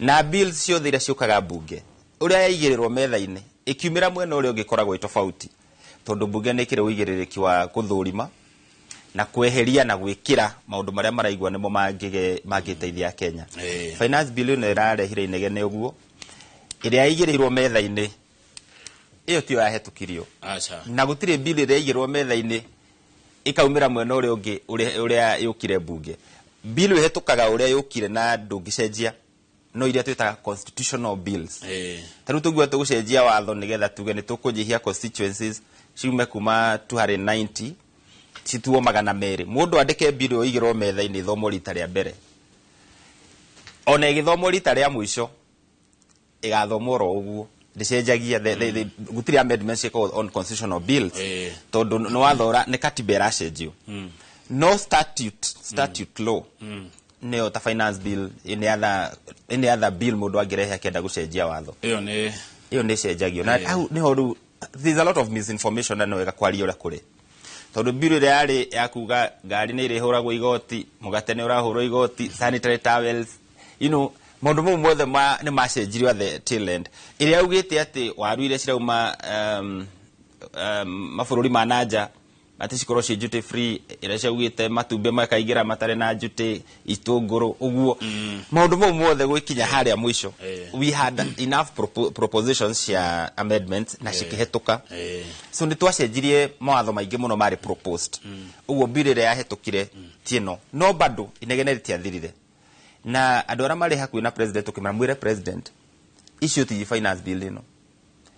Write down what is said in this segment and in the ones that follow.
na bills ciothe iria ciukaga bunge uria yaigirirwo metha-ini ikiumira mwena uria ungikoragwo tofauti tondu bunge ni kire uigiririki wa kuthurima na kweheria na gwikira maundu maria maraigwa nimo mangiteithia Kenya. Finance bill ino irarehire inegene uguo iria yaigirirwo metha-ini iyo tio yahetukirio na gutire bill iria yaigirwo metha-ini ikaumira mwena uria ungi uria yukire bunge. Bill ihetukaga uria yukire na ndungicenjia no iria twitaga constitutional bills. Taru tugwa tugucenjia watho nigetha tuge ni tukujihia constituencies ciume kuma 290 situo 200. Mundu andike bill oigirwo metha-ini ithomo rita ria mbere ona igithomo rita ria mwisho igathomwo ro uguo ndicenjagia gutiri amendments on constitutional bills tondu no wathora ni katiba iracenjio. No statute law neo ta finance bill any other bill mundu angirehe akienda gucenjia watho iyo ni cenjagio na ni horu. There's a lot of misinformation na no wega kwaria ura kuri tondu bill ire yari yakuga ngari ni irihuragwo igoti mugate ni urahurwo igoti sanitary towels maundu mau mothe ni macenjirio at the tail end iria augite ati waru iria cirauma mabururi ma nanja ati cikorwo ci duty free iria ciaugite matumbe makaigira matare na duty itunguru uguo maundu mau mothe gwikinya haria mwisho we had enough propositions cia amendments na cikihetuka so ni twacenjirie mawatho maingi muno mari proposed uguo bill iria yahetukire tieno no bado inegene ritiathirire na andu aria mari hakuhi na president ukimara mwire president icio ti finance bill ino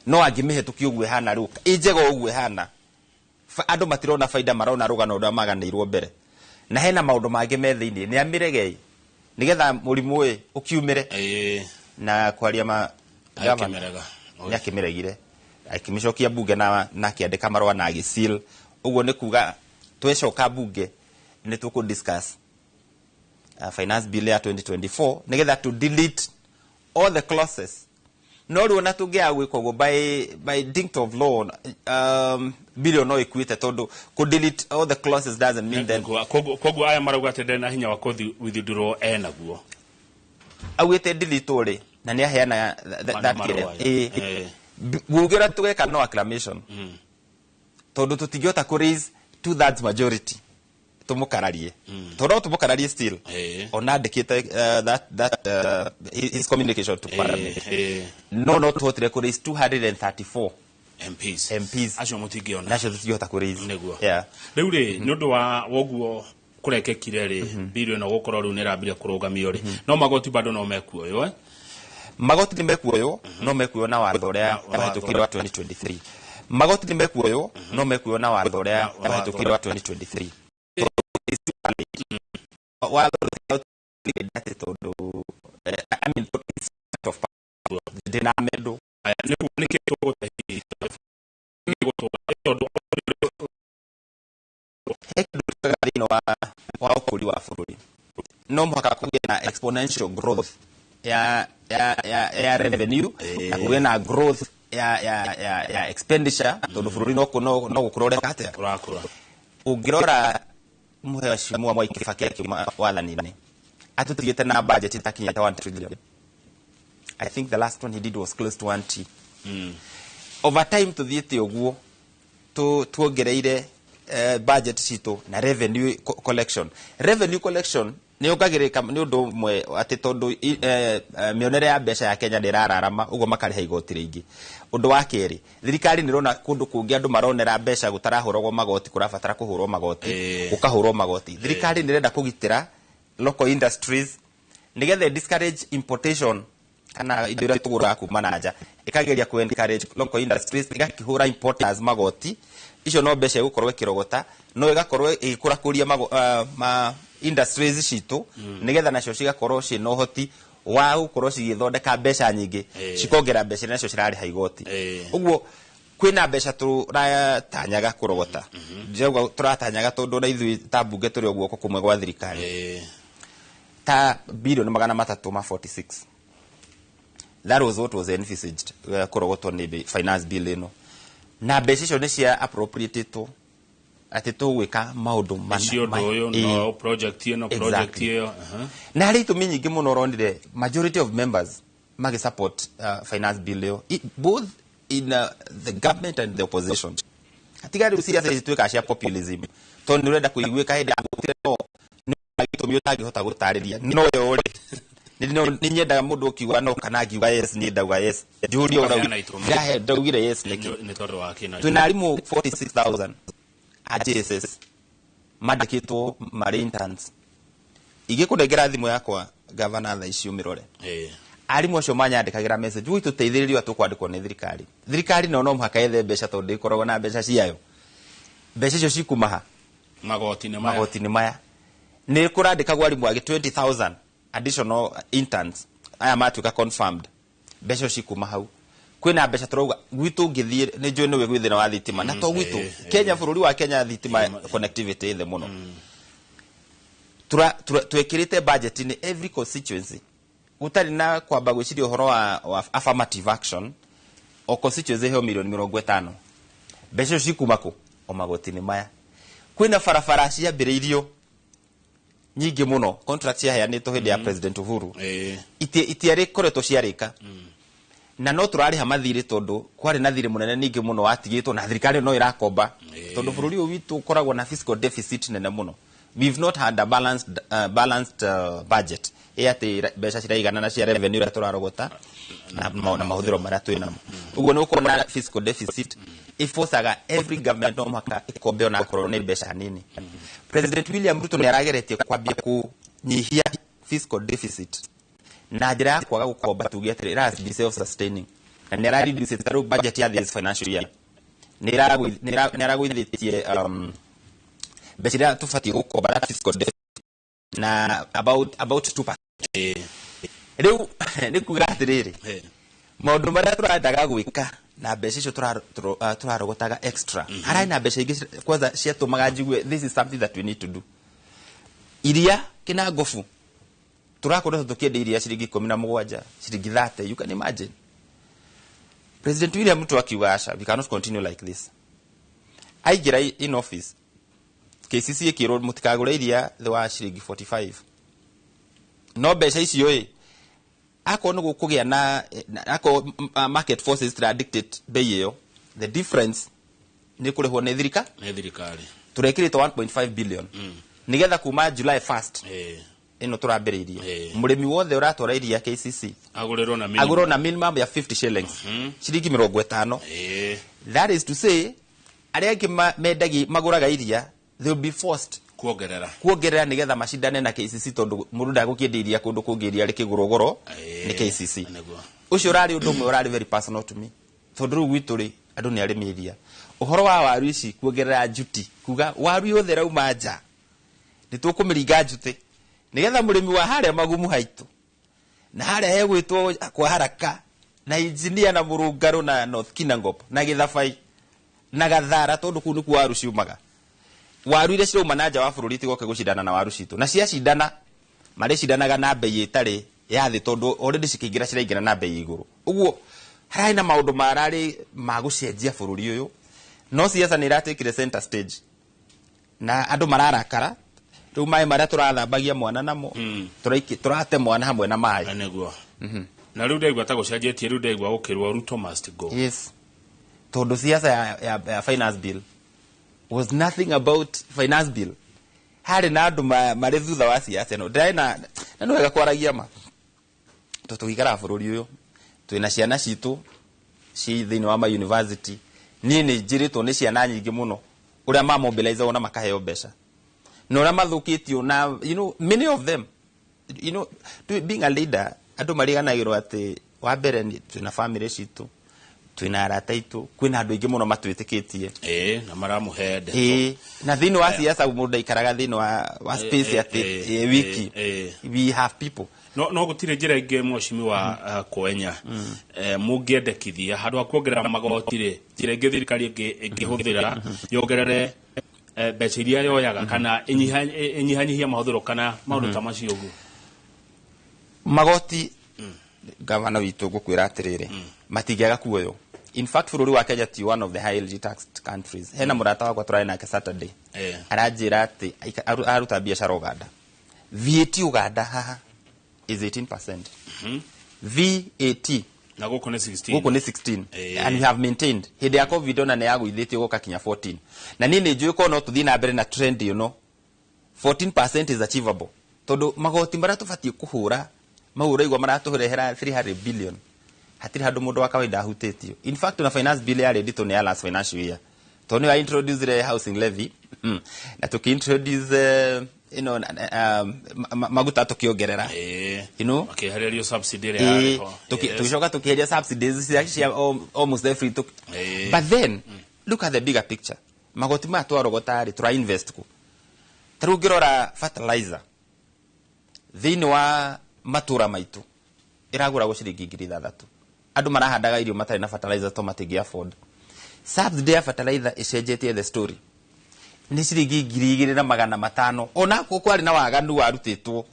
no angimihetuki uguo hana riu ijego uguo hana andu matirona faida marona rugano ndu maganirwo mbere na hena maundu mangi metha-ini ni amiregei nigetha murimu ukiumire na kwaria ma yakimiregire akimicokia bunge na akiandika marwa na agisil uguo ni kuga twecoka bunge ni tuku discuss finance bill ya 2024 nigetha to delete all the clauses no ruona tungia gwikwo by dint of law bill no equate tondu ko delete all the clauses doesn't mean then kogu aya marauga ate na hinya wa kothi withdraw naguo awite delete ore na ni aheana that kire bungira tugeka no acclamation tondu tutigota ku raise 2/3 majority tumukararie tondu tumukararie still onandikite that his communication to parliament no totire ku raise 234 MPs acio mutingiona nacio tutigota ku raise riu ri nundu wa woguo kurekekire ri bill ino gukorwo riu ni rambire kurugamio ri no magoti bado no mekuoyo magoti ni mekuoyo no mekuoyo na watho uria yahetukirwo 2023 magoti ni mekuoyo no mekuoyo na watho uria yahetukirwo 2023 while that tondu I mean of dynamic wa ukuri wa bururi no mwaka kuge na exponential growth ya revenue na kuge na growth ya expenditure tondu bururi no gukuroreka atia ungirora muheshimiwa Mwai Kibaki wathanini atutigite na budget itakinyete 1 trillion. I think the last one he did was close to 1 T. Over time tuthiete uguo tuongereire budget cito na revenue collection ni ungagirika ni undu mwe ati tondu mionere ya mbeca ya Kenya ndirararama uguo makariha igoti ringi. Undu wa keri thirikari nirona kundu kungi andu maronera mbeca gutarahurwo magoti kurabatara kuhurwo magoti ukahurwo magoti. Thirikari nirenda kugitira local industries nigetha discourage importation kana indo iria tugura kuma nanja ikageria ku encourage local industries igakihura importers magoti icio no mbeca igukorwo ikirogota no igakorwo igikurakuria ma industries citu nigetha nacio cigakorwo ci no hoti wa gukorwo cigithondeka mbeca nyingi cikongera mbeca nacio cirariha igoti uguo kwina mbeca turatanyaga kurogota njego turatanyaga tondu na ithui ta bunge turi uguo kumwe gwa thirikari ta bilioni 346. That was what was envisaged kurogotwo ni finance bill ino na mbeca icio ni cia appropriated to ati tugwika maundu Cio ndoyo no project ino project iyo. Na hari itumi nyingi muno ronire majority of members magi support finance bill yo, both in the government and the opposition. Atigari usiasa itweka cia populism. To ni urenda kuigwika hende no itumi utagi hota gutariria no yo uri ni nyendaga mundu ukiuga no kana akiuga yes ni ndaga yes juri ora ndaugire yes ni tondo wa kina twina arimu 46,000 at JSS madakitwo mari interns igikundengera thimu yakwa governor tha icio mirore arimu acio manyandikagira message wi tuteithiririo atukwandikwo ni thirikari no mhaka ethe mbeca tondu ikoragwo na mbeca ciayo mbeca icio cikumaha magoti ni maya ni kurandikagwo arimu agi 20,000 additional interns aya matuka confirmed mbeca cikuma hau kwina mbeca turauga gwitu ngithie ni njui ni we gwithina wa thitima na to gwitu Kenya bururi wa Kenya thitima connectivity ithe muno twekirite budget in every constituency utari na kwamba gwiciria uhoro wa affirmative action o constituency he milioni 50 mbeca cikuma ku o magoti ni maya kwina farafara cia mbiriirio nyingi muno contract ya heanitwo hindi ya President Uhuru itiari koretwo ciarika na no turariha mathiri tondu kwari na thiri munene ningi muno watigitwo na thirikari no irakomba tondu bururi witu ukoragwo na fiscal deficit nene muno. We've not had a balanced budget ati mbeca ciraigana na cia revenue ira turarogota na mahuthiro maria twina uguo no na fiscal deficit ifosaga every government no maka ikombe na korwo ni mbeca nini. President William Ruto ni arageretie kwambia kunyihia fiscal deficit na njira ya kwaga gukomba tugietire ira be self sustaining na ni ara reduce the budget ya this financial year ni aragwithitie mbeca tufati gukomba fiscal deficit na about 2%. Riu ni kuga atiriri maundu maria turandaga gwika na mbeca icio turarogotaga extra harai na mbeca ingi kwanza ciatumaga njigue this is something that we need to do. Iria kina ngofu turakorwo tukiende iria ciringi 17 ciringi 30, you can imagine. President William Ruto akiuga acha we cannot continue like this. Aigira in office KCC ikiro mutikagura iria the wa ciringi 45 no mbeca icio ako no gukugia na ako market forces to dictate bei iyo the difference ni kurihwo ni thirikari turekirite 1.5 billion nigetha kuma July 1st ino turambiriirie murimi wothe uratwara iria KCC aguriro na minimum ya 50 shillings ciringi 50 that is to say aria ki mendagi maguraga iria they will be forced kuongerera nigetha mashindane na KCC tondu murunda gukiendiria kundu kungiria rikigurogoro ni KCC ucio urari undu mwe urari very personal to me tondu ru gwituri andu ni arimiria uhoro wa waru ici kuongerera juti kuga waru yothe rauma nja nitukumiringa juti nigetha murimi wa haria magumu haitu na haria hegwitwo kwa haraka na engineer na murungaru na North Kinangop na Githabai na Gathara tondu kunu ku waru ciumaga waru ile ciro manaja wa bururi tigoke gucindana na waru citu na cia cindana mari cindanaga na bei itari ya thi tondu already cikingira ciraingira na bei iguru uguo harai na maundu marari magucenjia bururi uyu no siasa ni iratikire center stage na andu mararakara riu mai maria turathambagia mwana namo turate mwana hamwe na mai aneguo na riu ndaigua ta gucenjetie riu ndaigua gukirwo Ruto must go yes tondu siasa ya finance bill was nothing about finance bill. Hari na andu mari thutha wa siasa no ndina na no wega kwaragia ma tutugikara bururi uyu twina ciana citu ci thini wa ma university nini jiritwo ni ciana nyingi muno uria ma mobilize ona makaheo mbeca no ura mathukitio na you know many of them you know being a leader andu mariganagirwo ati wa mbere ni twina family citu twina arata itu kwina andu ingi muno matwitikitie na maramuhe ndeto na thini wa siasa mundu ikaraga thini wa space ati wiki we have people no gutire njira ingi mwashimi wa kwenya mungiendekithia handu akuongerera magoti ri njira ingi thirikari ingihuthira yongerere mbeca iria yoyaga kana inyihanyihia mahuthiro kana maundu ta macio uguo magoti gavana witu gukwira atiriri matingiaga kuoyo In fact bũrũri wa Kenya ti one of the high LG taxed countries. Hena mũrata wakwa tũrarĩ nake Saturday. Aranjĩra atĩ aruta biacara Uganda. VAT Uganda haha is 18%. VAT na gũkũ nĩ 16. Gũkũ nĩ 16. And we have maintained. Hĩndĩ ya COVID ona nĩ yagũithĩtio gũka kinya 14. Na niĩ nĩ njũĩ ko no tũthiĩ na mbere na trend 14% is achievable. Tondũ magoti marĩa tũbatiĩ kũhũra mahũra igwa maratũrehera 300 billion. Hatirĩ handũ mũndũ wa kawaida ahutĩtio. In fact na finance bill ya ready to ne last financial year. Tondũ ya introduce the housing levy. Na tuki-introduce maguta tukiongerera. Makihererio subsidy ya tukicoka tukiheria subsidies cia almost every but then look at the bigger picture. Magoti ma twarogota ri tura invest ku. Tarugirora fertilizer. Thini wa matura maitu iragura go ciringi 6,000. Andu marahandaga irio matarĩ na fertilizer to matingi afford. Subsidy ya fertilizer icenjetie the story. Ni ciringi 2,500 ona kwari na waganu warutitwo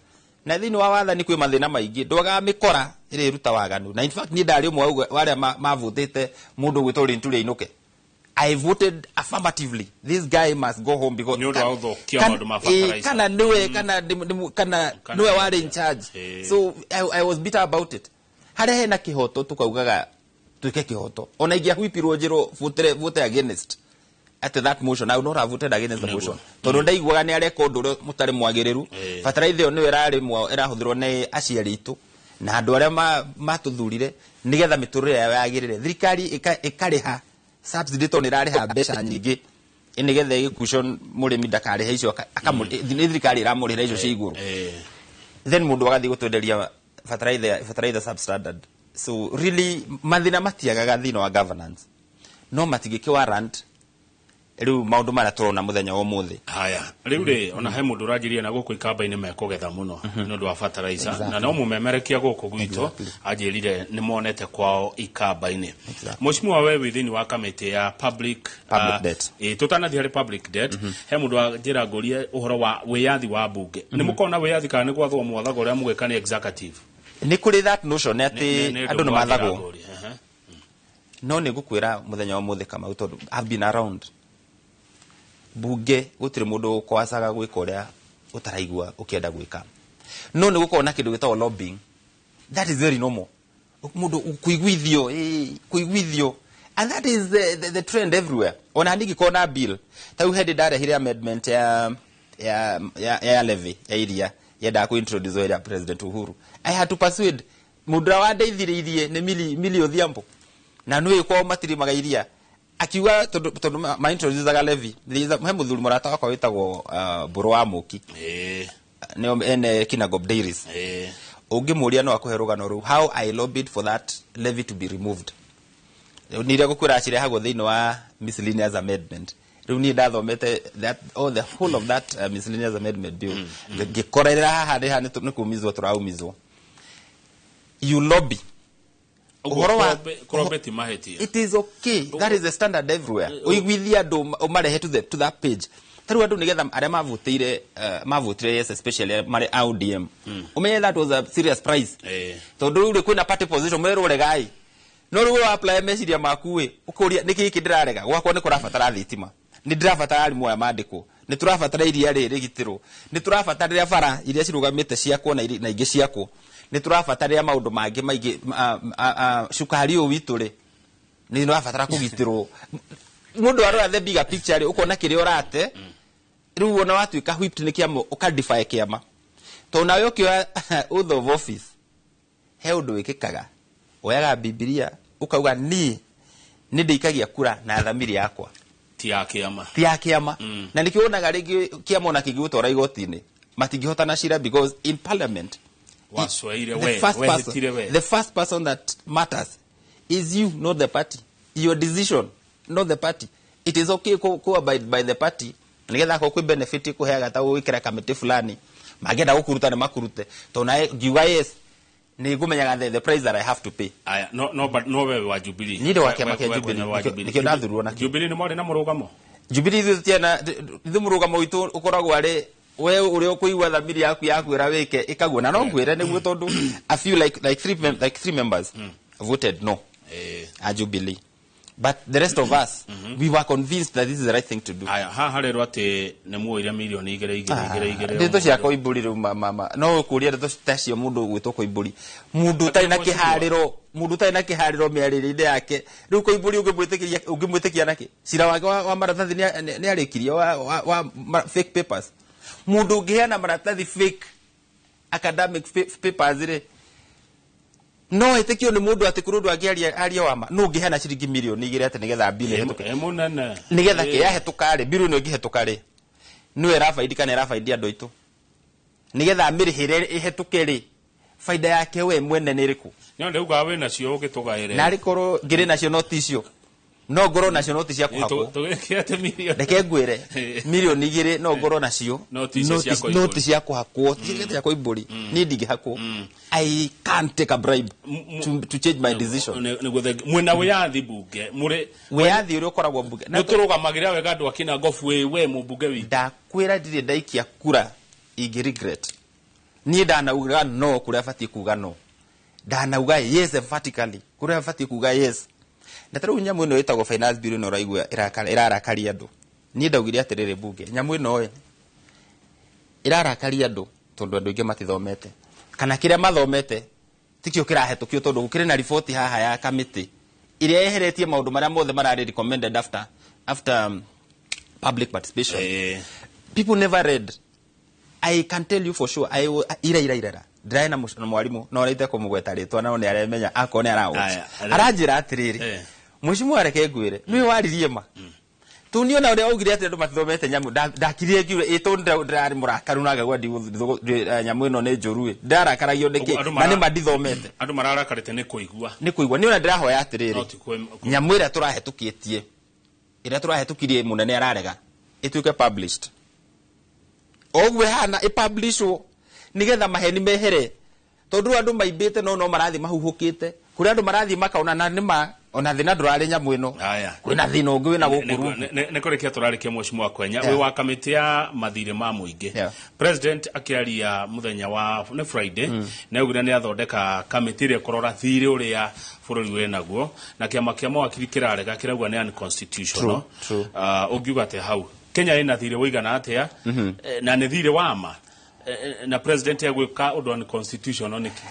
na thini wa wathani kwi mathina maingi ndwaga mikora iri ruta waganu na in fact ni ndari umwe wale mavotete mundu gwitwo Ntuli Inuke. I voted affirmatively. This guy must go home because kana niwe wale in charge. So I was bitter about it. Hare hena kihoto tukaugaga tuike kihoto ona ingia huipirwo njiro vote against at that motion. I would not have voted against the motion. Tondu ndaiguaga ni areka undu uri mutari mwagiriru. Fertilizer yo ni irahuthirwo ni aciari itu na andu aria matuthurire nigetha miturire yao yagirire. Thirikari ikariha subsidy to ni rariha mbeca nyingi nigetha igucution murimi ndakariha icio thirikari iramurihira icio cia iguru. Then mundu agathi gutwenderia fertilizer substandard. So really mathina matiagaga thina wa governance no matigiki warrant riu maundu mara turona muthenya wa muthi. Haya riu ri ona he mundu rajiria na guku ikamba-ini mekugetha muno ni undu wa fertilizer na no mumemerekia guku gwitu ajirire ni monete kwao ikamba-ini. Mheshimiwa wewe thini wa kamiti ya public debt tutanathi hari public debt he mundu ajira ngorie uhoro wa wiyathi wa bunge ni mukona wiyathi kana ni gwathwo mwathago ria mugeka ni executive ni kuri that notion ati andu ni mathagwo no ni gukwira muthenya wa muthi kama utondu I've been around bunge gutire mundu kwasaga gwika uria utaraigua ukienda gwika no ni gukorwo na kindu gitagwo lobbying. That is very normal. Mundu kuiguithio and that is the trend everywhere. Ona ndigi kona bill tau headed direct amendment ya levy ya iria yenda ku introduce ya President Uhuru. I had to persuade mundu wa ndeithiririe ni mili Odhiambo na nui kwa matiri magairia akiuga tondu ma introduce levy he muthuri murata wakwa witagwo Mburu wa Muki ne ene Kinagob Dairies ungimuria no akuhe rugano ru how I lobbied for that levy to be removed. Nire gukwira acire hago thini wa miscellaneous amendment riu ni ndathomete that the whole of that miscellaneous amendment bill gikorera haha ni kumizwo turaumizwo. You lobby it is okay. That is the standard everywhere. Uiguithia andu umarehe to that page. Taru andu nigetha aria mavutire yes especially mari ODM. Umenye that was a serious prize. Tondu uri kwina party position mwero regai. No ru apply meciria makuwe ukuria niki iki ndirarega gwakwa ni kurabatara thitima. Ni ndirabatara ari moya mandiko. Ni turabatara iria rigitiro. Ni turabatara bara iria cirugamite ciakwo na ingi ciakwo. Ni turabatara maundu mangi maingi cukari o wituri ni turabatara kugitirwo mundu arora the bigger picture ri ukona kiri orate riu wona watuika whipped ni kiamo ukadify kiama to nawe ukioya oath of office he undu wikikaga oyaga Biblia ukauga ni ndikagia kura na thamiri yakwa ti ya kiama na nikionaga ringi kiamo na kigutwara igoti-ini matingihotana cira because in parliament the first person that matters is you, not the party. Your decision, not the party. It is okay to abide by the party. Nigetha ko benefit ko heaga ta wikira committee fulani magenda gukuruta na makurute to na giwa yes ni gumenyaga the price that I have to pay. But no we wa Jubilee ni ndo wakiama kia Jubilee nikio ndathurwo na Jubilee ni mwari na murugamo Jubilee thiana thumurugamo witu ukoragwo ari we uri okuigwa thamiri yaku ira wike ikagwo na no ngwire niguo tondu a few like three members voted no a Jubilee but the rest of us we were convinced that this is the right thing to do. Aya harero ati ne muoira milioni igere ndeto cia koiburi ru mama no kuria ndeto tacio mundu gwitwo koiburi mundu tari na kihariro miariri-inde yake riu koiburi ungimwitikia naki cira wake wa maratathi ni arikirie wa fake papers mundu ungiheana maratathi fake academic papers ri no etekio ni mundu ati kurundu agia wama no ungiheana ciringi milioni igire ati nigetha bili hetuke nigetha ke yahetukare bili no ngihetukare no erafaidi kana erafaidi andu aitu nigetha mirihire ihetuke ri faida yake we mwene ni riku no ndeuga we nacio ugitugaire na rikoro ngire nacio noticio no ngoro nacio noti cia kuhako tugekiate milioni ndeke ngwire milioni igire no ngoro nacio noti cia kuhakwo tigete kwa iburi ni ndingihakwo I can't take a bribe to change my decision mwena wiyathi bunge muri wiyathi uri ukoragwo bunge na turugamagirira wega andu akina ngofu we mubunge wi ndakwira ndire ndaikia kura igi regret ni ndanauga no kuria fati kuga no ndanauga yes emphatically kuria fati kuga yes ndataru nyamu ino itagwo finance bill no raigua irarakaria andu ni ndaugire atirire bunge nyamu ino irarakaria andu tondu andu ingi matithomete kana kiria mathomete tikio kirahetukio tondu gukire na report haha ya committee iria yeheretie maundu maria mothe marari recommended after public participation people never read. I can tell you for sure ira ndirae na mwarimu no raite kumugweta ritwa na ne aremenya akone arawo aranjira atiriri mushimu areke ngwire ni waririe ma tunio na uri augire ati andu matithomete nyamu ndakirie ngiure ito ndirari murakaru naga gwa nyamu ino ne njuru ndarakaragio ndiki na ni madithomete andu mararakarite ni kuigua ni ona ndirahoya atiriri nyamu ira turahetukitie ira turahetukirie munene ararega ituike published ogwe hana ipublishwo nigetha maheni mehere tondu andu maimbite no marathi mahuhukite kuri andu marathi makaona na nima ona thina ndurari nyamu ino kwina thina ungi wina gukuru ne korekia turarikia mheshimiwa wa Kwenya we wa kamiti ya mathire ma muingi president akiaria muthenya wa ne Friday na ugire ni athondeka kamiti ire kurora thiri uria bururi we naguo na kiama kia mawakiri kirarega kiragwa ni unconstitutional ugiuga te hau Kenya ina thire wigana atia na ne thire wama na president yagwika undu unconstitutional niki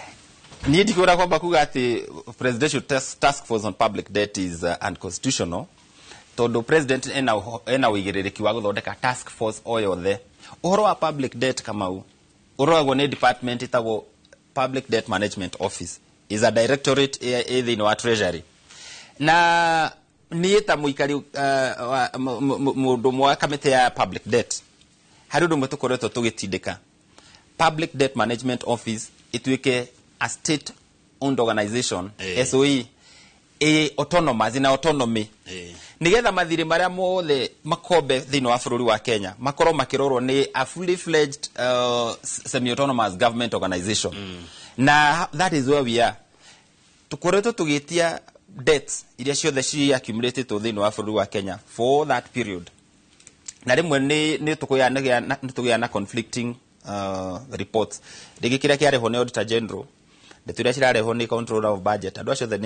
ni ndikora kwamba kuga ati presidential task force on public debt is unconstitutional tondu president ena wigiririki wa guthondeka task force oyothe uhoro wa public debt kama u urogwo ni department itago public debt management office is a directorate in our treasury na ni eta muikari mundu mwa kamite ya public debt hari undu mutukoretwo tugitindika public debt management office itwike a state owned organization SOE autonomous in autonomy nigetha mathiri maria mothe makombe thini wa bururi wa Kenya makoro makirorwo ni a fully fledged semi autonomous government organization na that is where we are tukoretwo tugitia debts iria ciothe ci accumulated to thini wa bururi wa Kenya for that period na rimwe ni tukuya na conflicting reports digikira kiareho ni auditor general the turia cirareho ni controller of budget andu acio the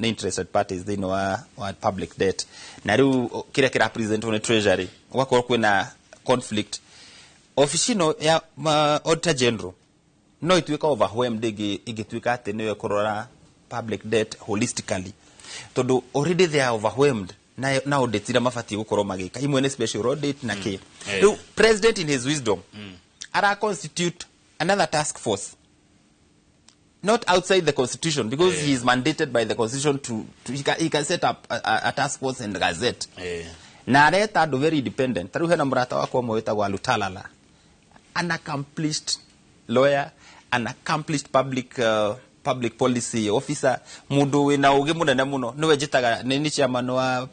interested parties thini wa public debt na riu kira represent on treasury gwakoro kwina conflict officino ya auditor general no itwika overwhelmed igitwika ati niwe kurora public debt holistically tondu already they are overwhelmed na audit ira mafati gukorwo magika imwe ni special audit na ke riu president in his wisdom ara constitute another task force not outside the constitution because he is mandated by the constitution to he can set up a task force in the gazette na areta do very independent taru hena murata wako mweta gwa Lutalala an accomplished lawyer an accomplished public policy officer mundu wina ugi munene muno niwe jitaga ni chairman wa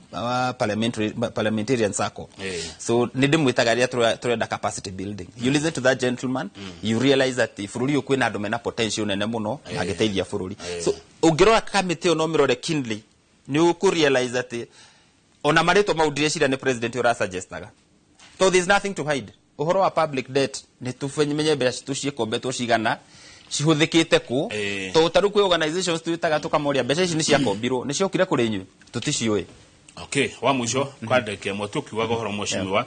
parliamentarian circle so nidimwitaga ria turenda capacity building you listen to that gentleman you realize that fururi ukwina andu mena potential nene muno ageteithia fururi so ungirora committee no mirore kindly ni uku realize that ona marito maudire shira ni president ora suggestaga so there is nothing to hide uhoro wa public debt ni tufenye mbeca tuciikombe tucigana cihuthikite ku to taru kwi organizations tuitaga tukamoria mbeca ici ni cia kombirwo ni ciokire kuri inyu tuticioi Okay, wa mwisho kwa ndeke mwetu kiwago horo mweshimiwa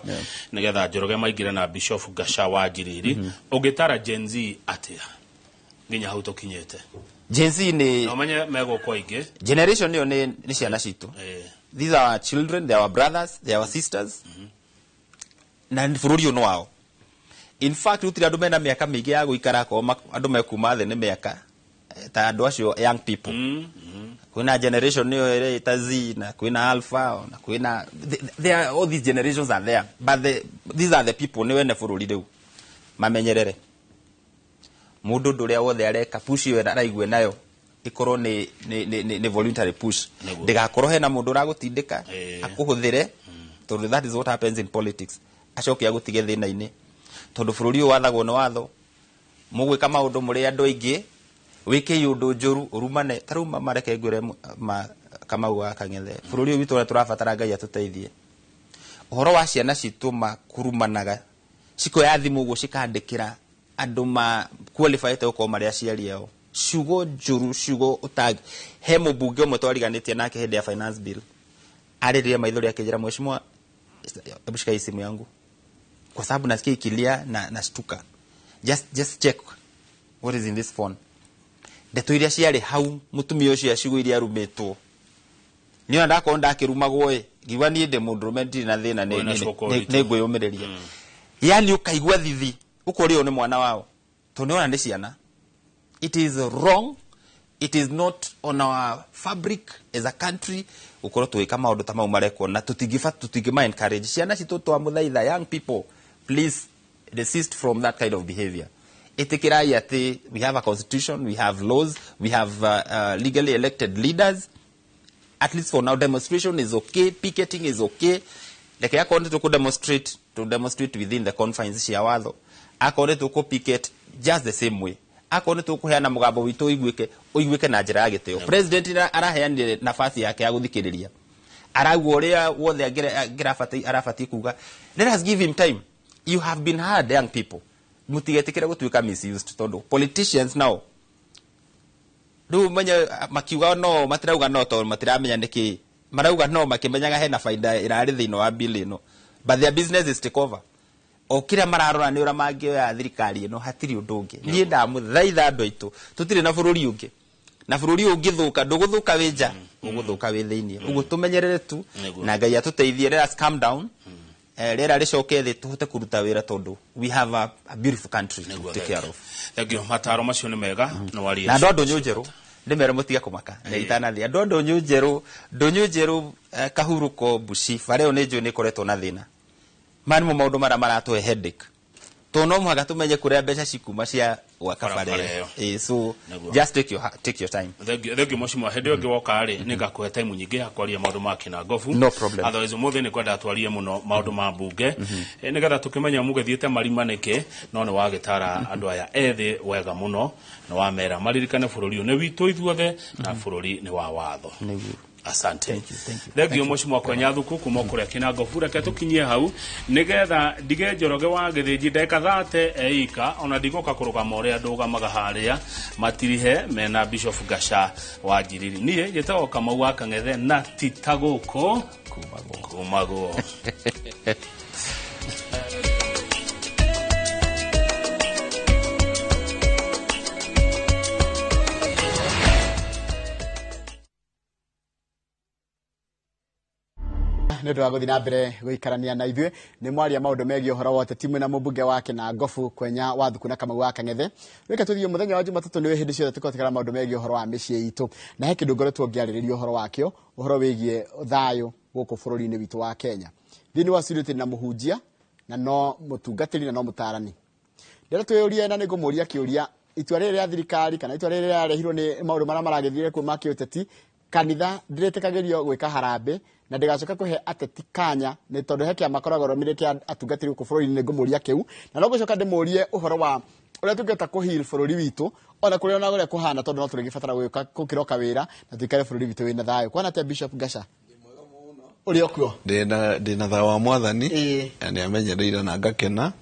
nigetha Njoroge maingire na Bishop Ngasha wa Njiriri ugitara Gen Z atia nginya hau tukinyete Gen Z ni no menye mego kwa ingi generation niyo ni ciana citu these are our children, they are our brothers, they are our sisters na bururi uno wao. In fact utira andu mena miaka mingi ya guikara ko andu mekuma the ne miaka ta andu acio young people kuna generation niyo ire itazi na kuna alpha na kuna there are all these generations are there but these are the people ni wene bururi riu mamenyerere mundu nduria wothe areka push yo araigwe nayo ikorwo ni voluntary push ndigakorwo hena mundu uragutindika akuhuthire tondu that is what happens in politics acoke agutige thina-ini tondu bururi wathagwo ni watho mugwika maundu muri andu aingi wike yundu njuru urumane taruma mareke ngwire kama uga Kang'ethe bururi witu ora turabatara Ngai atuteithie uhoro wa ciana citu makurumanaga ciko ya thimu guo cikandikira andu ma qualified uko mari aciari yao ciugo njuru ciugo utag he mubunge umwe twariganitie nake hindi ya finance bill aririe maithori akijira mheshimiwa ebushika isimu yangu kwa sababu nasikia ikilia na stuka just check what is in this phone ndeto iria ciari hau mutumia ucio acigo iria arumetwo niyo ndakonda akirumagwo giwa ni nde mundurume ndiri na thina ne ngwiyumireria yani ukaigwa thithi ukorio ni mwana wao to niona ni ciana. It is wrong, it is not on our fabric as a country ukoro tuika maundu ta mau mareko na tutigima encourage ciana citu twamuthaitha young people please desist from that kind of behavior. Itikirai ati we have a constitution, we have laws, we have legally elected leaders. At least for now demonstration is okay, picketing is okay. Like akonde to demonstrate within the confines cia watho. Akonde to picket just the same way. Akonde to kuheana mugambo witu uigwike na njira ya gitio. President araheanire nafasi yake ya guthikiriria. Arauga uria wothe arafati kuga. Let us give him time. You have been hard, young people. Mutigetikira gutuika misused tondu politicians now do manya makiuga no matirauga no to matiramenya niki marauga no makimenyaga hena faida irari thino wa bill ino but their business is take over o kira mararora ni ura mangi ya thirikari ino hatiri undu ungi nie ndamuthaitha andu aitu tutire na bururi ungi na bururi ungithuka nduguthuka winja uguthuka wi thiini ugu tumenyerere tu na Ngai atuteithie. Let us calm down. Rera ricoke thi tuhute kuruta wira tondu we have a beautiful country to take care of. Thank you. Mataro macio ni mega no wari na ndo nyunjeru ndimere mutiga kumaka na itana thia ndo nyunjeru kahuruko bushi fareo ne jo ne koretwo na thina mani mo maundu mara maratwe headache tono mwaga tumenye kuria mbeca cikuma cia wakabare so just take your time. Thank you mheshimiwa hende ngi woka ri ningakuhe time nyingi ya kwaria maundu ma kina ngofu no problem otherwise muthe ni kwenda twarie muno maundu ma mbunge nigetha tukimenya mugithiete marima niki no ni wagitara andu aya ethi wega muno no wamera maririkane bururi ni witu ithuothe na bururi ni wa watho. Asante. Thank you mheshimiwa Kwenyathuku kuma kuria kina ngofu reke tukinyie hau nigetha ndige Njoroge wa Githinji ndeka 30 eika ona ndigoka kurugama uria ndugamaga haria matirihe mena Bishop Ngasha wa Njiriri nie gitago Kamau wa Kang'ethe na titaguko kumago Nendo wagothi na mbere guikarania na ithwe ni mwaria maundu megie horo wote timu na mubunge wake na Ngofu Kwenya Wathuku na Kamau wa Kang'ethe reka tuthie muthenya wa Jumatatu ni hindi ciothe tukotekera maundu megie horo wa micii itu na he kindu ngoretwo ngiariririo horo wakio horo wigie thayo guku bururi-ini witu wa Kenya thini wa studio na muhunjia na no mutungatiri na no mutarani ndero tuyuria na ningumuria kiuria itua riri ya thirikari kana itua riri ya rehirwo ni maundu mara maragithire kuma kiuteti kanitha ndiretekagerio gwika harambe na ndigacoka kuhe ateti kanya ni tondu he kiama koragwo romirite atungatiri ku bururi-ini ngumuria kiu na no gucoka ndimurie uhoro wa uria tungeta kuhil bururi witu ona kuria na guria kuhana tondu no turigibatara gwika kukiroka wira na tuikare bururi witu wina thayo kwana te Bishop Ngasha uri okuo ndina thayo wa mwathani ni amenyereire na ngakena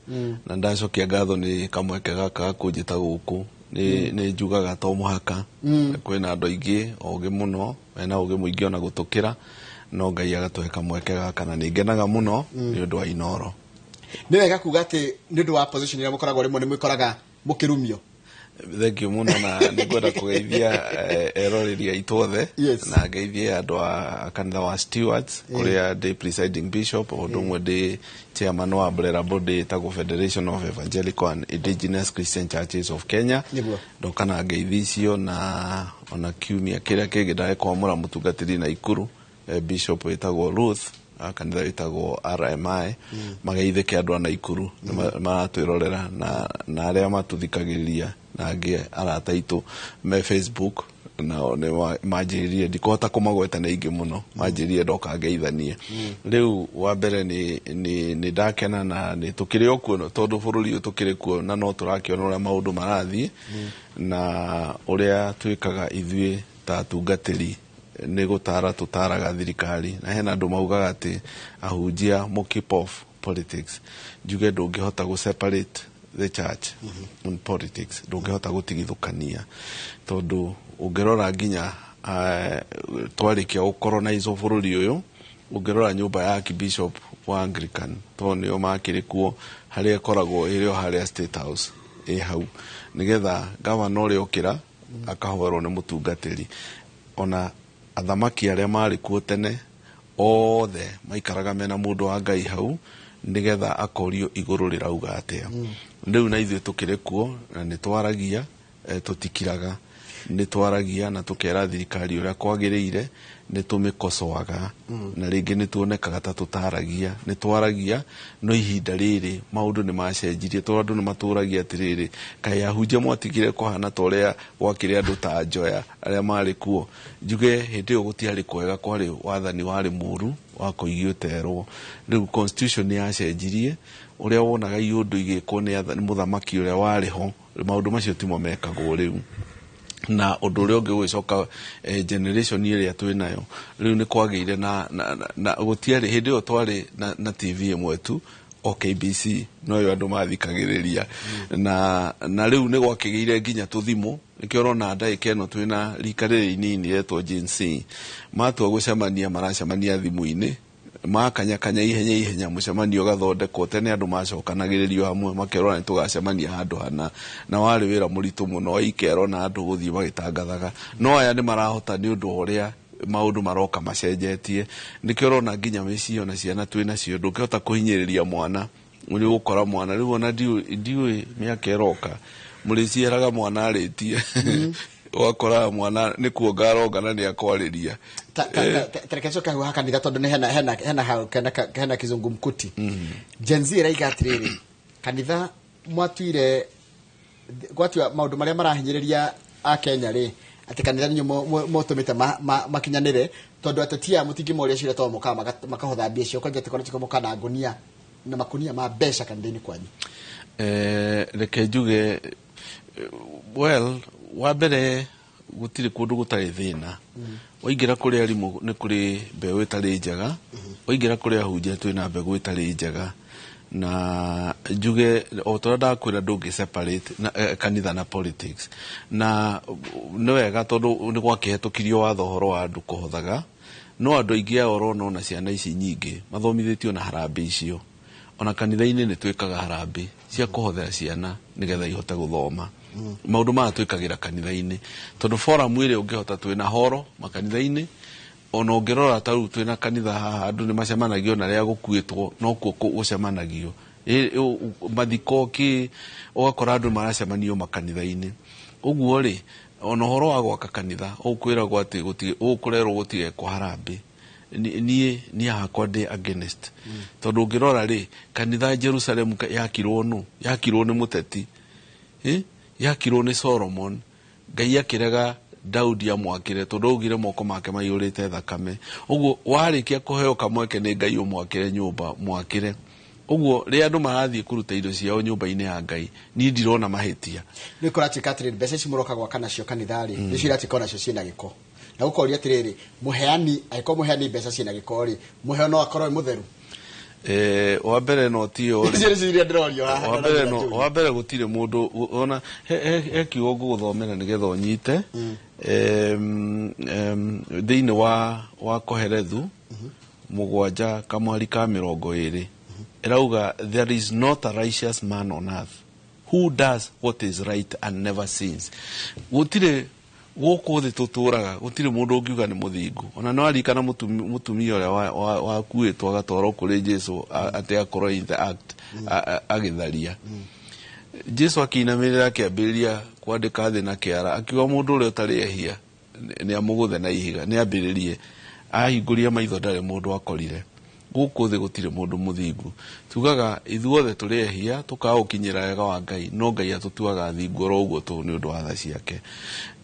na ndacokia ngatho ni kamweke gaka kunjita guku ni njugaga to muhaka kwina andu aingi ogi muno mena ogi muingi ona gutukira no Ngai agatũhe kamweke gaka na nĩngenaga mũno nĩ ũndũ wa Inooro. Nĩ wega kuga atĩ nĩ ũndũ wa position ĩrĩa mũkoragwo rĩmwe nĩ mwĩkoraga mũkĩrumio. Thank you mũno na nĩngwenda kũgeithia eroreri aitũ othe na ngeithie andũ a kanitha wa Stewards kũrĩa ndĩ presiding bishop o ũndũ ũmwe ndĩ chairman wa umbrella body ĩtagwo Federation of Evangelical and Indigenous Christian Churches of Kenya. Ndoka na ngeithi icio na ona kiumia kĩrĩa kĩngĩ ndarĩ kwamũra mũtungatĩri Naikuru bishop ĩtagwo Ruth kanitha ĩtagwo RMI mageithĩke andũ a Naikuru maratwĩrorera na arĩa matũthikagĩrĩria na angĩ arata aitũ me Facebook na nĩ manjĩrĩrie ndikũhota kũmagweta na ingĩ mũno manjĩrĩrie ndoka ngeithanie. Rĩu wa mbere nĩ ndakena na nĩ tũkĩrĩ o kuo tondũ bũrũri ũyũ tũkĩrĩ kuo na no tũrakĩona ũrĩa maũndũ marathiĩ na ũrĩa twĩkaga ithuĩ ta atungatĩri nĩ gũtara tũtaraga thirikari na hena andũ maugaga atĩ ahunjia mo keep off politics. Njuge ndũngĩhota gũ separate the church on politics, ndũngĩhota gũtigithũkania tondũ ũngĩrora nginya twarĩkia gũcolonize bũrũri ũyũ ũngĩrora nyũmba ya Bishop wa Anglican to nĩo makĩrĩ kuo harĩa ĩkoragwo ĩrĩ o harĩa State House hau nĩgetha gavana ũrĩa ũkĩra akahoerwo nĩ mũtungatĩri. Ona athamaki arĩa marĩ kuo tene othe maikaraga mena mũndũ wa Ngai hau nĩgetha akorio igũrũ rĩrauga atĩa. Rĩu na ithuĩ tũkĩrĩ kuo na nĩ twaragia tũtikiraga nĩ twaragia na tũkera thirikari ũrĩa kwagĩrĩire nĩ tũmĩkosoaga na rĩngĩ nĩ tuonekaga ta tũtaragia nĩ twaragia no ihinda rĩrĩ maũndũ nĩ macenjirie tondũ andũ nĩ matũragia atĩrĩrĩ kaĩ ahunjia mwatigire kũhana ta ũrĩa gwakĩrĩ andũ ta Njoya arĩa marĩ kuo. Njuge hĩndĩ ĩyo gũtiarĩ kwega kwarĩ wathani warĩ mũru wa kũigio terwo. Rĩu constitution nĩ yacenjirie ũrĩa wonaga iũndũ igĩkwo nĩ mũthamaki ũrĩa warĩ ho maũndũ macio timo mekagwo rĩu na ũndũ ũrĩa ũngĩ gwĩcoka generation ĩrĩa twĩ nayo rĩu nĩ kwagĩire na gũtiarĩ hĩndĩ ĩyo twarĩ na TV ĩmwe tu o KBC noyo andũ mathikagĩrĩria na rĩu nĩ gwakĩgĩire nginya tũthimũ nĩkĩo ũrona ndagĩka ĩno twĩ na rika rĩrĩ inini retwo Gen Z matua gũcemania maracemania thimũ-inĩ makanya ihenya mũcemanio gathondekwo tene andũ macokanagĩrĩrio hamwe makerora nĩ tũgacemania handũ hana na warĩ wĩra mũritũ mũno ikero na andũ gũthiĩ magĩtangathaga no aya nĩ marahota nĩ ũndũ ũrĩa maũndũ maroka macenjetie nĩkĩo ũrona nginya mĩciĩ ona ciana twĩ nacio ndũngĩhota kũhinyĩrĩria mwana nĩ gũkora mwana rĩu ona ndiũĩ mĩaka ĩroka mũrĩciaraga mwana arĩtie wakora mwana nĩ kuonga aronga na nĩ akwarĩria terekezo kahu haka ni gatondo hena kizungumkuti. Gen Z raiga atĩrĩrĩ kanitha mwatuire gwatua maũndũ marĩa marahinyĩrĩria a Kenya rĩ atĩ kanitha nĩ motumĩte makinyanĩre tondũ atetia mũtingĩmoria ciĩra to makahotha mbia cio kwanja tikona tikomoka na ngonia na makunia ma mbeca kanitha-inĩ kwanyu. Reke njuge wa mbere gũtirĩ kũndũ gũtarĩ thĩna waingĩra kũrĩ arimũ nĩ kũrĩ mbeũ ĩtarĩ njega waingĩra kũrĩ ahunjia twĩ na mbegũ ĩtarĩ njega na njuge o tondũ ndakwĩra ndũngĩ separate kanitha na politics na nĩ wega tondũ nĩ gwakĩhetũkirio watho ũhoro wa andũ kũhothaga no andũ aingĩ ao ũrona ciana ici nyingĩ mathomithĩtio na harambĩ icio ona kanitha-inĩ nĩ twĩkaga harambĩ cia kũhothera ciana nĩgetha ihote gũthoma maũndũ maya twĩkagĩra kanitha-inĩ tondũ forum ĩrĩa ũngĩhota twĩna horo makanitha-inĩ ona ũngĩrora ta rĩu twĩna kanitha haha andũ nĩ macemanagio na rĩrĩa gũkuĩtwo no kuo gũcemanagio mathiko ũgakora andũ maracemanio makanitha-inĩ ũguo rĩ ona ũhoro wa gwaka kanitha ũkwĩragwo atĩ ũkũrerwo gũtigekwo harambĩ niĩ hakwa ndĩ against tondũ ũngĩrora rĩ kanitha Jerusalem yakirwo nĩ mũteti yakirwo nĩ Solomon Ngai akĩrega Daudi amwakĩre tondũ augire moko make maiyũrĩte thakame ũguo warĩkia kũheo kamweke nĩ Ngai ũmwakĩre nyũmba mwakĩre ũguo rĩa andũ marathiĩ kũruta indo ciao nyũmba-inĩ ya Ngai niĩ ndirona mahĩtia nĩ kũratika atĩrĩrĩ mbeca ici mũroka gwaka nacio kanitha-rĩ nĩ ciratika nacio ciĩna gĩko na gũkoria atĩrĩrĩ mũheani angĩkorwo mũheani mbeca ciĩna gĩko-rĩ mũheo no akorwo mũtheru wa mbere no tio wa mbere gũtirĩ mũndũ ona he kiugo ngũgũthomera nĩgetha ũnyite thĩinĩ wa Koherethu mũgwanja kamwari ka 20 erauga there is not a righteous man on earth who does what is right and never sins. Gutire gũkũ thĩ tũtũraga gutire mũndũ ũngiuga nĩ mũthingu. Ona no arikana mũtumia ũrĩa wakuĩtwo agatwarwo kũrĩ Jesu atĩ akorwo in the act agĩtharia. Jesu akĩinamĩrĩra akĩambĩrĩria kwandĩka thĩ na kĩara akiuga mũndũ ũrĩa ũtarĩ ehia nĩ amũgũthe na ihiga nĩ ambĩrĩrie ahingũria maitho ndarĩ mũndũ akorire. Gũkũ thĩ gũtirĩ mũndũ mũthingu. Tugaga ithuothe tũrĩ ehia tũkaũkinyĩra wega wa Ngai no Ngai atũtuaga thingu oro ũguo tũ nĩ ũndũ wa tha ciake.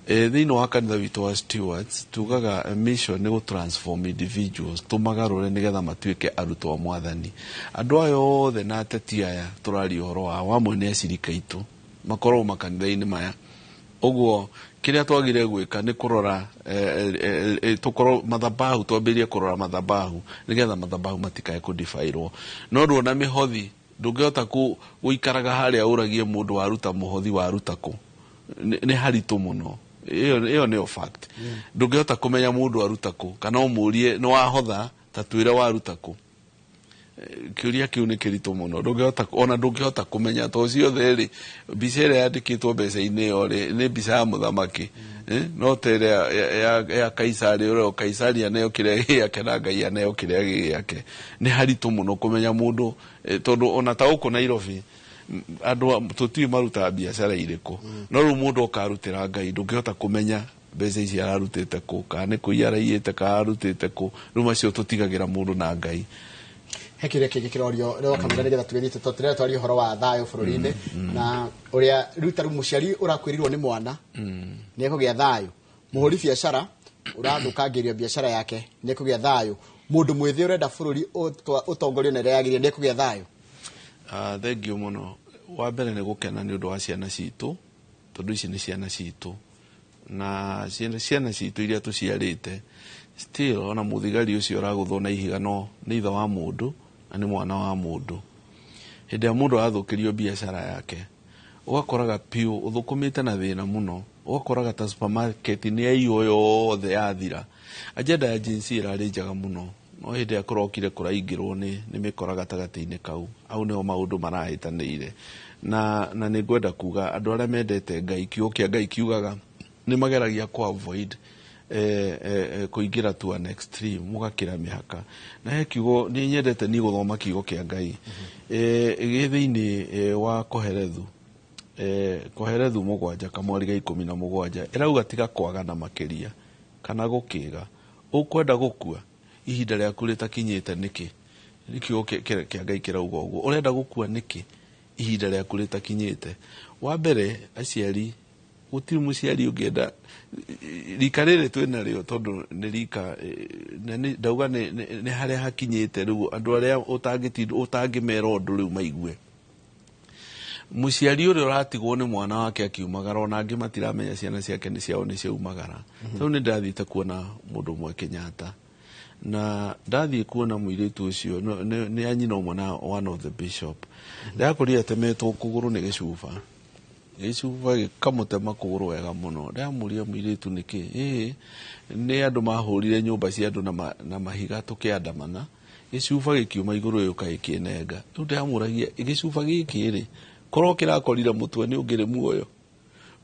Thĩinĩ wa kanitha witũ wa Stewards tugaga mission nĩ gũtransform individuals tũmagarũre nĩgetha matuĩke arutwo a Mwathani. Andũ aya othe na ateti aya tũraria ũhoro wao amwe nĩ acirika itũ makorwo makanitha-inĩ maya. Ũguo kĩrĩa twagire gwĩka nĩ kũrora tũkorwo mathabahu twambĩrĩrie kũrora mathabahu nĩgetha mathabahu matikae kũdifairwo. No ruona mĩhothi ndũngĩhota gũikaraga harĩa ũragie mũndũ waruta mũhothi waruta kũ nĩ haritũ mũno. Iyo nĩyo fact. Ndũngĩhota kũmenya mũndũ waruta kũ kana ũmũrie nĩ wahotha ta twĩre waruta kũ. Kĩũria kĩu nĩ kĩritũ mũno. Ndũngĩhota kũmenya to ciothe rĩ mbica ĩrĩa yandĩkĩtwo mbeca-inĩ ĩyo rĩ nĩ mbica ya mũthamaki no ta ĩrĩa ya Kaisari ũrĩa Kaisari aneo kĩrĩa gĩake na Ngai aneo kĩrĩa gĩake. Nĩ haritũ mũno kũmenya mũndũ tondũ ona ta ũkũ Nairobi andũ tũtiĩ marutaga biacara irĩkũ no rĩu mũndũ okarutĩra Ngai ndũngĩhota kũmenya mbeca ici ararutĩte kũ kana nĩ kũiya araiyĩte kana arutĩte kũ rĩu macio tũtigagĩra mũndũ na Ngai. Hekire kĩngĩ kĩrorio rĩo kamera nĩgetha tũgĩthiĩ tũtĩre twaria ũhoro wa thayũ bũrũri-inĩ na ũrĩa ruta mũciari ũrakwĩrirwo nĩ mwana nĩ ekũgĩa thayũ. Mũhũri biacara ũrathũkangĩrio biacara yake nĩ ekũgĩa thayũ. Mũndũ mwĩthĩ ũrenda bũrũri ũtongorio na ĩrĩa yagĩrĩire nĩ ekũgĩa thayũ. Thank you mũno. Wa mbere nĩ gũkena nĩ ũndũ wa ciana citũ tondũ ici nĩ ciana citũ na ciana citũ iria tũciarĩte still ona mũthigari ũcio ũragũthwo na ihiga no nĩ ithe wa mũndũ na nĩ mwana wa mũndũ. Hĩndĩ ya mũndũ athũkĩrio biacara yake ũgakoraga piũ ũthũkũmĩte na thĩna mũno ũgakoraga ta supermarket nĩ yaiywo yothe yathira. Agenda ya jinsi ĩrarĩ njega mũno no hĩndĩ ya kũrokire kũraingĩrwo nĩ mĩkora gatagatĩ-inĩ kau au nĩho maũndũ marahĩtanĩire na nĩ ngwenda kuga andũ arĩa mendete Ngai kiugo kĩa Ngai kiugaga nĩ mageragia ku avoid kũingĩra to an extreme mũgakĩra mĩhaka na he kiugo nĩ nyendete ni gũthoma kiugo kĩa Ngai thĩinĩ wa Koherethu Koherethu mũgwanja kamwari ga 17 ĩrauga tiga kwagana makĩria kana gũkĩga ũkwenda gũkua ihinda rĩaku rĩtakinyĩte nĩkĩ. Nĩ kiugo kĩa Ngai kĩrauga ũguo ũrenda gũkua nĩkĩ ihinda rĩaku rĩtakinyĩte. Wa mbere aciari gũtirĩ mũciari ũngĩenda rika rĩrĩ twĩnarĩo tondũ nĩ rika ndauga nĩ harĩa hakinyĩte rĩu andũ arĩa ũtangĩmera ũndũ rĩu maigue. Mũciari ũrĩa ũratigwo nĩ mwana wake akiumagara ona angĩ matiramenya ciana ciake nĩ ciao nĩ ciaumagara. Rĩu nĩ ndathiĩte kuona mũndũ ũmwe Kenyatta na ndathiĩ kuona mũirĩtu ũcio nĩ anyina ũmwe na one of the bishop. Ndakorire atemetwo kũgũrũ nĩ gĩcuba gĩkamũtema kũgũrũ wega mũno. Ndamũria mũirĩtu nĩkĩ nĩ andũ mahũrire nyũmba cia andũ na mahiga tũkĩandamana gĩcuba gĩkiuma igũrũ gĩũka gĩkĩnenga. Rĩu ndamũragia gĩcuba gĩkĩ rĩ korwo kĩrakorire mũtwe nĩ ũngĩrĩ muoyo.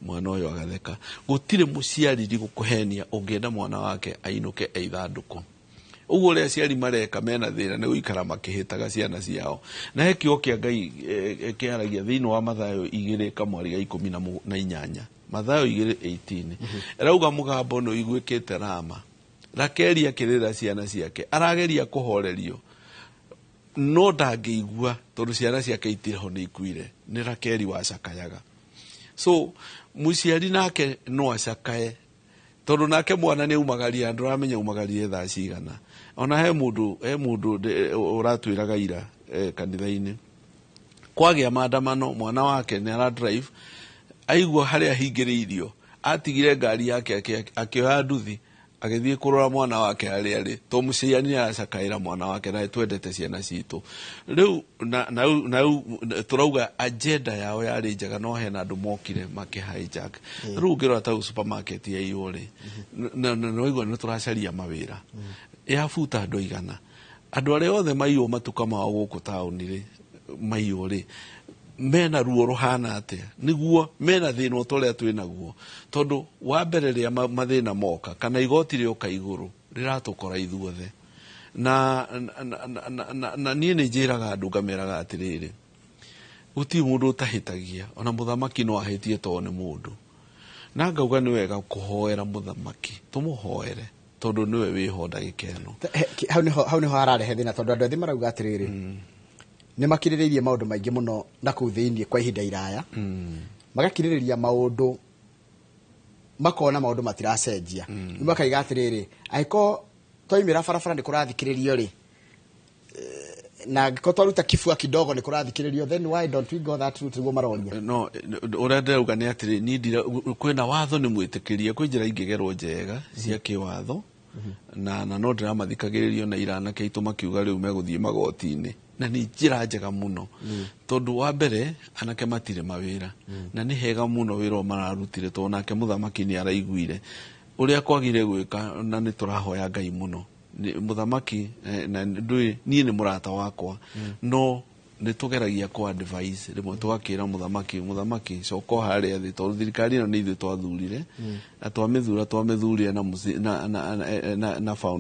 Mwana ũyũ agatheka. Gũtirĩ mũciari gũkũhenia ũngĩenda mwana wake ainũke ithandũkũ. Ũguo ũrĩa aciari mareka mena thĩna nĩ gũikara makĩhĩtaga ciana ciao. Na he kiugo kĩa Ngai kĩaragia thĩinĩ wa Mathayo 2 kamwari ga 18 Mathayo 2:18 ĩrauga mũgambo nĩ ũiguĩkĩte Rama Rakeli akĩrĩra ciana ciake arageria kũhorerio no ndangĩigua tondũ ciana ciake itirho nĩ ikuire. Nĩ Rakeli wacakayaga. So mũciari nake no acakae tondũ nake mwana nĩ umagaria ndũramenya umagarire thaa cigana. Ona he mũndũ ũratwĩraga ira kanitha-inĩ kwagĩa maandamano mwana wake nĩ ara drive aigua harĩa hingĩrĩirio atigire ngari yake akĩoya nduthi agithie kurora mwana wake ari ari to muciani acakaira mwana wake na twendete ciana citu riu na turauga agenda yao yari njega no hena andu mokire makihijack riu ngirora ta supermarket ya iore na noigwa ni turacaria mawira yafuta andu igana andu aria othe maiyo matuka mao guku tauni ri maiyo ri mena ruo ruhana atia niguo mena thina utoria twinaguo tondu wa mbere ria mathina moka kana igoti rioka iguru riratukora ithuothe na nie ni njiraga andu ngameraga atiriri uti mundu utahitagia ona muthamaki no ahitie to ni mundu na ngauga ni wega kuhoera muthamaki tumuhoere tondu niwe wiho ndagikeno hau niho ararehe thina tondu andu athi marauga atiriri ni makiriririe maundu maingi muno na kuu thiini kwa ihinda iraya magakiririria maundu makona maundu matiracenjia ni makaiga atiriri aiko toimira barabara ni kurathikiririo ri na ngiko twaruta kifua kidogo ni kurathikiririo then why don't we go that route niguo maroria no urenda uga ni atiri ni ndira kwina watho ni mwitikirie kwi njira ingigerwo njega cia kiwatho na no ndiramathikirio na irana keitu makiuga riu meguthie magoti-ini na ni njira njega muno tondu wa mbere anake matire mawira na ni hega muno wira mararutire to nake muthamaki ni araiguire uria kwagire gwika na ni turahoya Ngai muno muthamaki na ndui nie ni murata wakwa no ni tugeragia kwa advice rimwe twakira muthamaki coko haria thi to thirikari no ni ithu twathurire na twamithura na